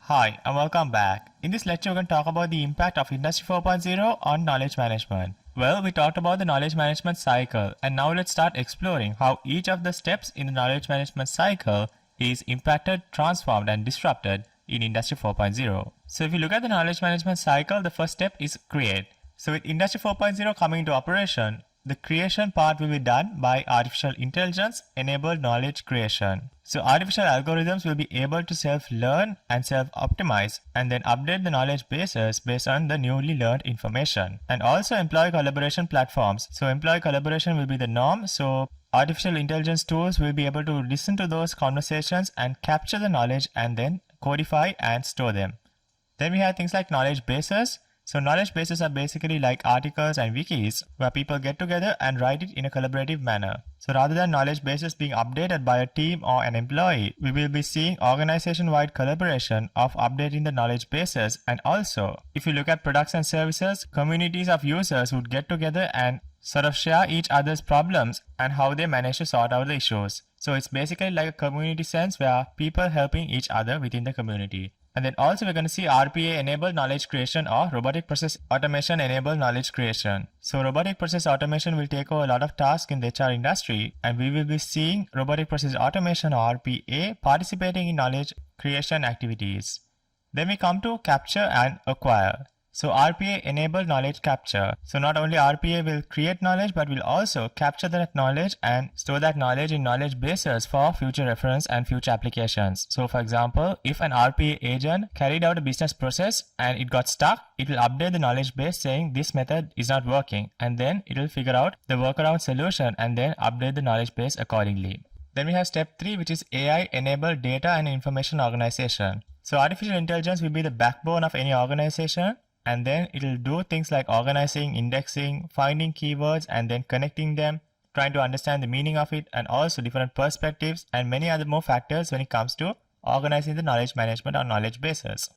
Hi and welcome back. In this lecture, we're going to talk about the impact of Industry 4.0 on knowledge management. Well, we talked about the knowledge management cycle, and now let's start exploring how each of the steps in the knowledge management cycle is impacted, transformed, and disrupted in Industry 4.0. So if you look at the knowledge management cycle, the first step is create. So with Industry 4.0 coming into operation, the creation part will be done by artificial intelligence enabled knowledge creation. So artificial algorithms will be able to self-learn and self-optimize and then update the knowledge bases based on the newly learned information. And also employee collaboration platforms. So employee collaboration will be the norm. So artificial intelligence tools will be able to listen to those conversations and capture the knowledge and then codify and store them. Then we have things like knowledge bases. So knowledge bases are basically like articles and wikis where people get together and write it in a collaborative manner. So rather than knowledge bases being updated by a team or an employee, we will be seeing organization-wide collaboration of updating the knowledge bases. And also, if you look at products and services, communities of users would get together and sort of share each other's problems and how they manage to sort out the issues. So it's basically like a community sense where people helping each other within the community. And then also we're going to see RPA enabled knowledge creation or robotic process automation enabled knowledge creation. So robotic process automation will take over a lot of tasks in the HR industry, and we will be seeing robotic process automation or RPA participating in knowledge creation activities. Then we come to capture and acquire. So RPA enabled knowledge capture. So not only RPA will create knowledge, but will also capture that knowledge and store that knowledge in knowledge bases for future reference and future applications. So for example, if an RPA agent carried out a business process and it got stuck, it will update the knowledge base saying this method is not working, and then it will figure out the workaround solution and then update the knowledge base accordingly. Then we have step 3, which is AI enabled data and information organization. So artificial intelligence will be the backbone of any organization. And then it will do things like organizing, indexing, finding keywords, and then connecting them, trying to understand the meaning of it, and also different perspectives and many other more factors when it comes to organizing the knowledge management or knowledge bases.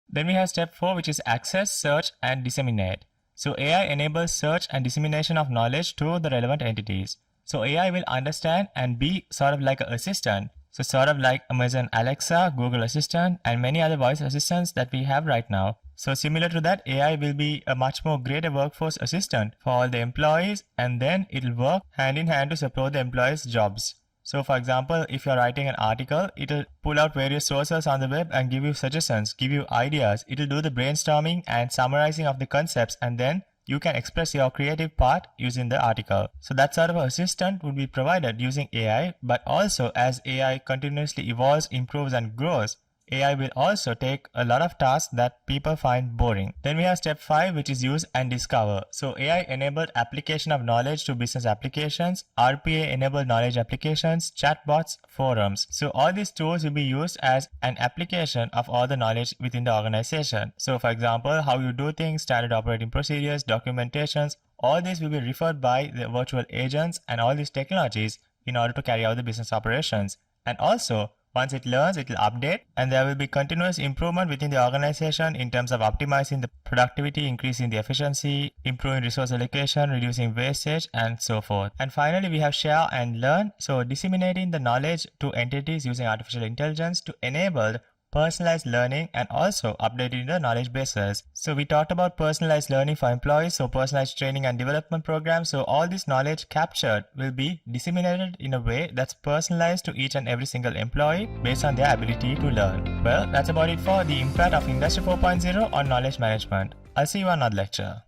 Then we have step 4, which is access, search, and disseminate. So AI enables search and dissemination of knowledge to the relevant entities. So AI will understand and be sort of like an assistant. So sort of like Amazon Alexa, Google Assistant, and many other voice assistants that we have right now. So similar to that, AI will be a much more greater workforce assistant for all the employees, and then it will work hand in hand to support the employees' jobs. So for example, if you're writing an article, it will pull out various sources on the web and give you suggestions, give you ideas. It will do the brainstorming and summarizing of the concepts, and then you can express your creative part using the article. So that sort of assistant would be provided using AI, but also as AI continuously evolves, improves, and grows, AI will also take a lot of tasks that people find boring. Then we have step 5, which is use and discover. So AI enabled application of knowledge to business applications, RPA enabled knowledge applications, chatbots, forums. So all these tools will be used as an application of all the knowledge within the organization. So for example, how you do things, standard operating procedures, documentations, all these will be referred by the virtual agents and all these technologies in order to carry out the business operations. And also, once it learns, it will update, and there will be continuous improvement within the organization in terms of optimizing the productivity, increasing the efficiency, improving resource allocation, reducing wastage, and so forth. And finally, we have share and learn. So disseminating the knowledge to entities using artificial intelligence to enable personalized learning and also updating the knowledge bases. So we talked about personalized learning for employees, so personalized training and development programs. So all this knowledge captured will be disseminated in a way that's personalized to each and every single employee based on their ability to learn. Well, that's about it for the impact of Industry 4.0 on knowledge management. I'll see you on another lecture.